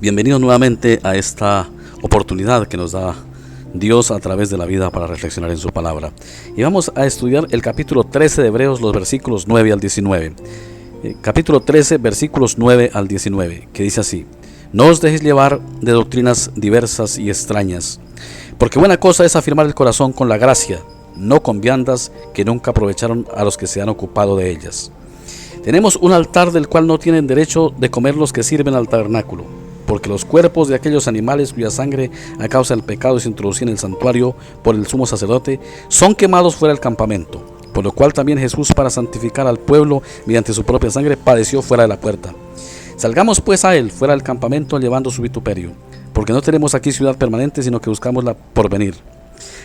Bienvenidos nuevamente a esta oportunidad que nos da Dios a través de la vida para reflexionar en su palabra. Y vamos a estudiar el capítulo 13 de Hebreos, los versículos 9 al 19. Capítulo 13, versículos 9 al 19, que dice así: No os dejéis llevar de doctrinas diversas y extrañas, porque buena cosa es afirmar el corazón con la gracia, no con viandas que nunca aprovecharon a los que se han ocupado de ellas. Tenemos un altar del cual no tienen derecho de comer los que sirven al tabernáculo, porque los cuerpos de aquellos animales cuya sangre a causa del pecado se introducía en el santuario por el sumo sacerdote, son quemados fuera del campamento, por lo cual también Jesús, para santificar al pueblo mediante su propia sangre, padeció fuera de la puerta. Salgamos pues a él fuera del campamento llevando su vituperio, porque no tenemos aquí ciudad permanente, sino que buscamos la porvenir.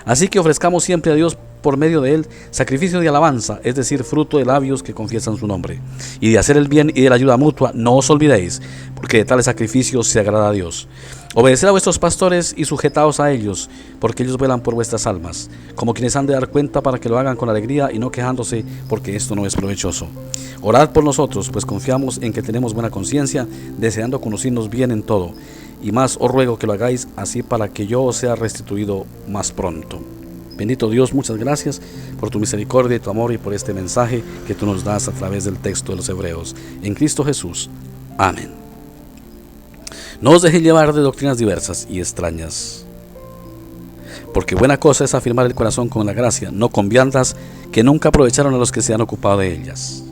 Así que ofrezcamos siempre a Dios por medio de él sacrificio de alabanza, es decir, fruto de labios que confiesan su nombre. Y de hacer el bien y de la ayuda mutua no os olvidéis, porque de tales sacrificios se agrada a Dios. Obedeced a vuestros pastores y sujetaos a ellos, porque ellos velan por vuestras almas, como quienes han de dar cuenta, para que lo hagan con alegría y no quejándose, porque esto no es provechoso. Orad por nosotros, pues confiamos en que tenemos buena conciencia, deseando conducirnos bien en todo. Y más os ruego que lo hagáis así, para que yo os sea restituido más pronto. Bendito Dios, muchas gracias por tu misericordia y tu amor y por este mensaje que tú nos das a través del texto de los Hebreos. En Cristo Jesús. Amén. No os dejéis llevar de doctrinas diversas y extrañas, porque buena cosa es afirmar el corazón con la gracia, no con viandas que nunca aprovecharon a los que se han ocupado de ellas.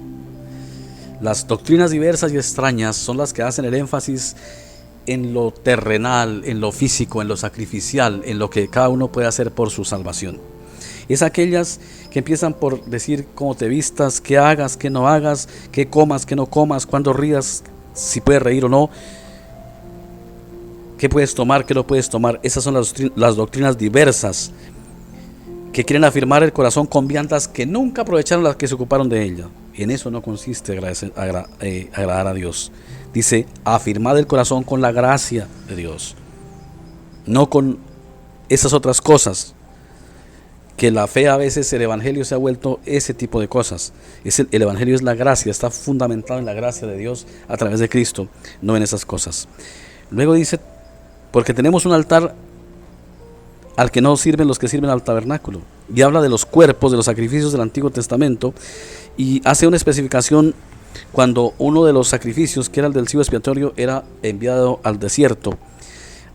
Las doctrinas diversas y extrañas son las que hacen el énfasis en lo terrenal, en lo físico, en lo sacrificial, en lo que cada uno puede hacer por su salvación. Es aquellas que empiezan por decir cómo te vistas, qué hagas, qué no hagas, qué comas, qué no comas, cuándo rías, si puedes reír o no, qué puedes tomar, qué no puedes tomar. Esas son las doctrinas diversas que quieren afirmar el corazón con viandas que nunca aprovecharon las que se ocuparon de ella. En eso no consiste agradar a Dios. Dice, afirmad el corazón con la gracia de Dios, no con esas otras cosas, que la fe a veces, el evangelio se ha vuelto ese tipo de cosas. El evangelio es la gracia, está fundamentado en la gracia de Dios a través de Cristo, no en esas cosas. Luego dice, porque tenemos un altar al que no sirven los que sirven al tabernáculo, y habla de los cuerpos, de los sacrificios del Antiguo Testamento, y hace una especificación cuando uno de los sacrificios, que era el del chivo expiatorio, era enviado al desierto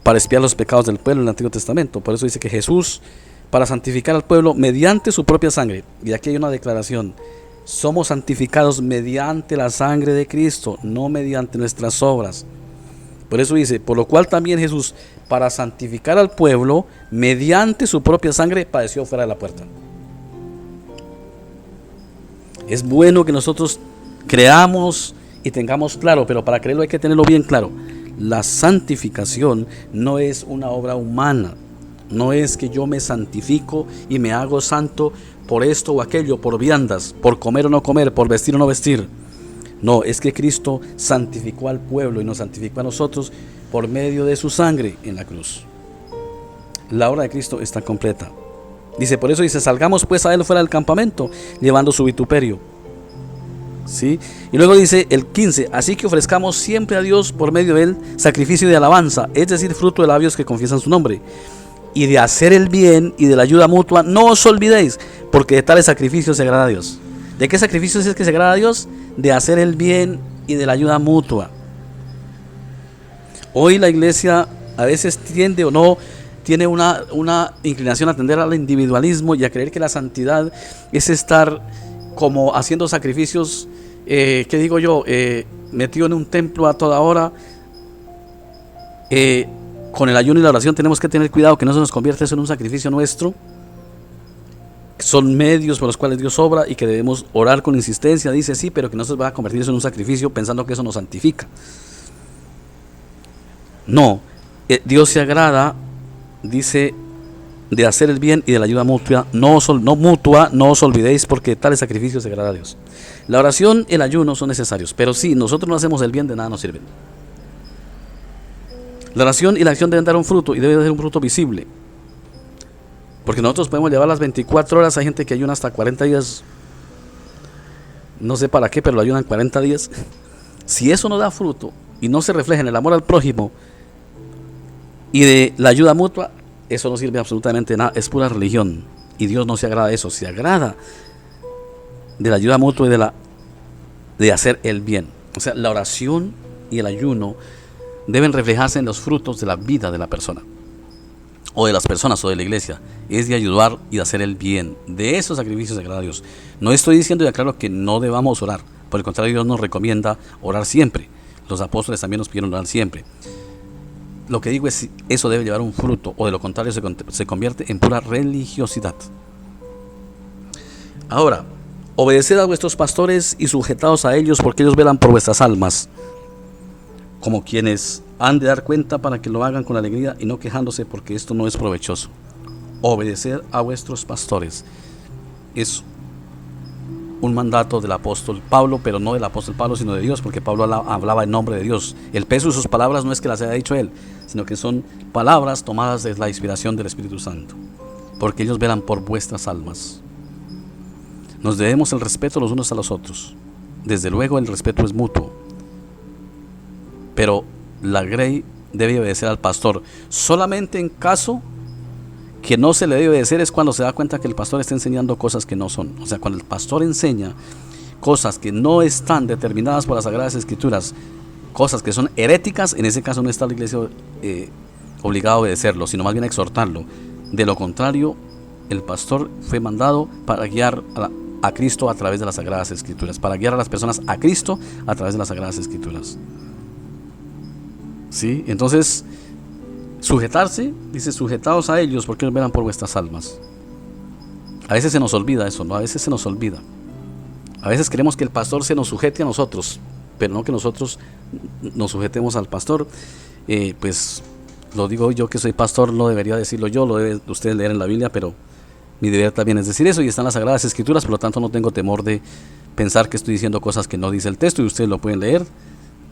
para expiar los pecados del pueblo en el Antiguo Testamento. Por eso dice que Jesús, para santificar al pueblo mediante su propia sangre, y aquí hay una declaración: somos santificados mediante la sangre de Cristo, no mediante nuestras obras. Por eso dice, por lo cual también Jesús, para santificar al pueblo mediante su propia sangre, padeció fuera de la puerta. Es bueno que nosotros creamos y tengamos claro, pero para creerlo hay que tenerlo bien claro. La santificación no es una obra humana, no es que yo me santifico y me hago santo por esto o aquello, por viandas, por comer o no comer, por vestir o no vestir. No, es que Cristo santificó al pueblo y nos santificó a nosotros por medio de su sangre en la cruz. La obra de Cristo está completa. Dice, por eso dice, salgamos pues a él fuera del campamento, llevando su vituperio. ¿Sí? Y luego dice el 15, así que ofrezcamos siempre a Dios por medio de él sacrificio de alabanza, es decir, fruto de labios que confiesan su nombre. Y de hacer el bien y de la ayuda mutua no os olvidéis, porque de tales sacrificios se agrada a Dios. ¿De qué sacrificios es que se agrada a Dios? De hacer el bien y de la ayuda mutua. Hoy la iglesia a veces tiende o no tiene una inclinación a tender al individualismo y a creer que la santidad es estar como haciendo sacrificios, metido en un templo a toda hora. Con el ayuno y la oración tenemos que tener cuidado que no se nos convierta eso en un sacrificio nuestro. Son medios por los cuales Dios obra y que debemos orar con insistencia, dice sí, pero que no se va a convertir eso en un sacrificio pensando que eso nos santifica. No, Dios se agrada, dice, de hacer el bien y de la ayuda mutua, no os olvidéis, porque tales sacrificios se agrada a Dios. La oración y el ayuno son necesarios, pero si nosotros no hacemos el bien, de nada nos sirven. La oración y la acción deben dar un fruto, y debe ser un fruto visible. Porque nosotros podemos llevar las 24 horas, hay gente que ayuna hasta 40 días, no sé para qué, pero lo ayunan 40 días. Si eso no da fruto y no se refleja en el amor al prójimo, Y de la ayuda mutua, eso no sirve absolutamente de nada, es pura religión. Y Dios no se agrada de eso, se agrada de la ayuda mutua y de hacer el bien. O sea, la oración y el ayuno deben reflejarse en los frutos de la vida de la persona, o de las personas, o de la iglesia. Es de ayudar y de hacer el bien. De esos sacrificios se agrada a Dios. No estoy diciendo y aclaro que no debamos orar. Por el contrario, Dios nos recomienda orar siempre. Los apóstoles también nos pidieron orar siempre. Lo que digo es, eso debe llevar un fruto, o de lo contrario se convierte en pura religiosidad. Ahora, obedeced a vuestros pastores y sujetaos a ellos, porque ellos velan por vuestras almas, como quienes han de dar cuenta, para que lo hagan con alegría y no quejándose, porque esto no es provechoso. Obedeced a vuestros pastores es un mandato del apóstol Pablo, pero no del apóstol Pablo, sino de Dios, porque Pablo hablaba en nombre de Dios. El peso de sus palabras no es que las haya dicho él, sino que son palabras tomadas de la inspiración del Espíritu Santo, porque ellos velan por vuestras almas. Nos debemos el respeto los unos a los otros. Desde luego el respeto es mutuo, pero la grey debe obedecer al pastor. Solamente en caso que no se le debe obedecer es cuando se da cuenta que el pastor está enseñando cosas que no son. O sea, cuando el pastor enseña cosas que no están determinadas por las Sagradas Escrituras, cosas que son heréticas, en ese caso no está la iglesia obligada a obedecerlo, sino más bien a exhortarlo. De lo contrario, el pastor fue mandado para guiar a Cristo a través de las Sagradas Escrituras, para guiar a las personas a Cristo a través de las Sagradas Escrituras. ¿Sí? Entonces, sujetarse, dice, sujetaos a ellos, porque ellos velan por vuestras almas. A veces se nos olvida eso, ¿no? A veces se nos olvida. A veces queremos que el pastor se nos sujete a nosotros, pero no que nosotros nos sujetemos al pastor. Pues lo digo yo, que soy pastor, no debería decirlo yo, lo deben ustedes leer en la Biblia, pero mi deber también es decir eso, y están las Sagradas Escrituras, por lo tanto no tengo temor de pensar que estoy diciendo cosas que no dice el texto, y ustedes lo pueden leer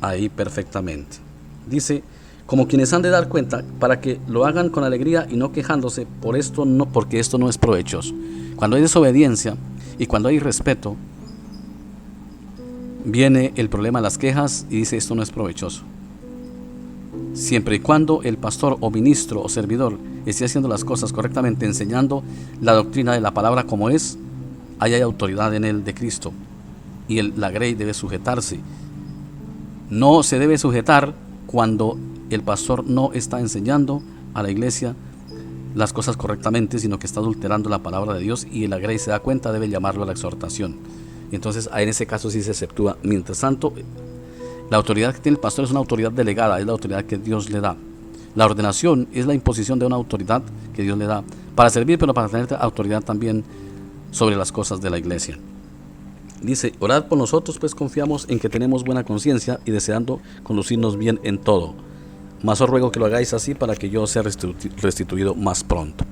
ahí perfectamente. Dice, como quienes han de dar cuenta, para que lo hagan con alegría y no quejándose, porque esto no es provechoso. Cuando hay desobediencia y cuando hay respeto, viene el problema de las quejas y dice, esto no es provechoso. Siempre y cuando el pastor o ministro o servidor esté haciendo las cosas correctamente, enseñando la doctrina de la palabra como es, ahí hay autoridad en él de Cristo, y la grey debe sujetarse. No se debe sujetar cuando el pastor no está enseñando a la iglesia las cosas correctamente, sino que está adulterando la palabra de Dios, y la grey se da cuenta, debe llamarlo a la exhortación. Entonces en ese caso sí se exceptúa. Mientras tanto, la autoridad que tiene el pastor es una autoridad delegada, es la autoridad que Dios le da. La ordenación es la imposición de una autoridad que Dios le da para servir, pero para tener autoridad también sobre las cosas de la iglesia. Dice, orad por nosotros, pues confiamos en que tenemos buena conciencia y deseando conducirnos bien en todo. Más os ruego que lo hagáis así, para que yo sea restituido más pronto.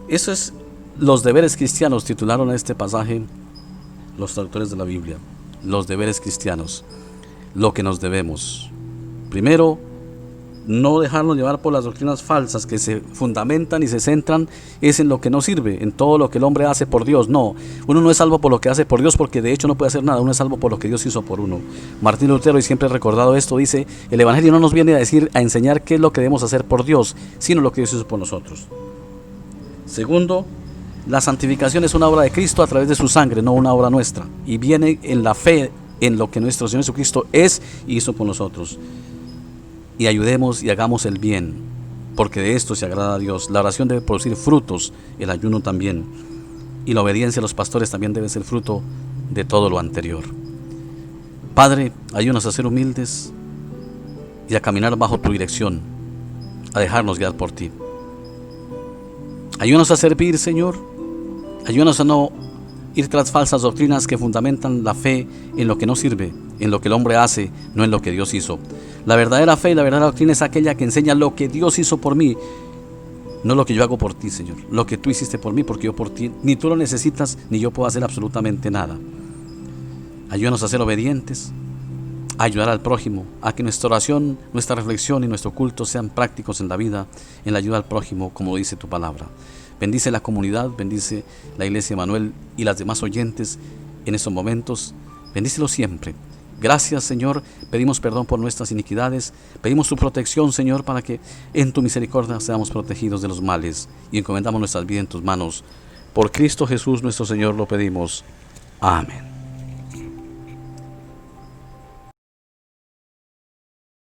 Eso es los deberes cristianos, titularon a este pasaje los traductores de la Biblia. Los deberes cristianos, lo que nos debemos. Primero, no dejarnos llevar por las doctrinas falsas que se fundamentan y se centran es en lo que no sirve, en todo lo que el hombre hace por Dios. No, uno no es salvo por lo que hace por Dios, porque de hecho no puede hacer nada. Uno es salvo por lo que Dios hizo por uno. Martín Lutero, y siempre he recordado esto, dice, el Evangelio no nos viene a enseñar qué es lo que debemos hacer por Dios, sino lo que Dios hizo por nosotros. Segundo, la santificación es una obra de Cristo a través de su sangre, no una obra nuestra, y viene en la fe en lo que nuestro Señor Jesucristo es y hizo por nosotros. Y ayudemos y hagamos el bien, porque de esto se agrada a Dios. La oración debe producir frutos, el ayuno también, y la obediencia a los pastores también debe ser fruto de todo lo anterior. Padre, ayúdanos a ser humildes y a caminar bajo tu dirección, a dejarnos guiar por ti. Ayúdanos a servir, Señor. Ayúdanos a no ir tras falsas doctrinas que fundamentan la fe en lo que no sirve, en lo que el hombre hace, no en lo que Dios hizo. La verdadera fe y la verdadera doctrina es aquella que enseña lo que Dios hizo por mí, no lo que yo hago por ti, Señor. Lo que tú hiciste por mí, porque yo por ti, ni tú lo necesitas, ni yo puedo hacer absolutamente nada. Ayúdanos a ser obedientes, a ayudar al prójimo, a que nuestra oración, nuestra reflexión y nuestro culto sean prácticos en la vida, en la ayuda al prójimo, como dice tu palabra. Bendice la comunidad, bendice la iglesia Emanuel y las demás oyentes en estos momentos. Bendícelo siempre Gracias, Señor. Pedimos perdón por nuestras iniquidades. Pedimos tu protección, Señor, para que en tu misericordia seamos protegidos de los males. Y encomendamos nuestras vidas en tus manos. Por Cristo Jesús nuestro Señor lo pedimos. Amén.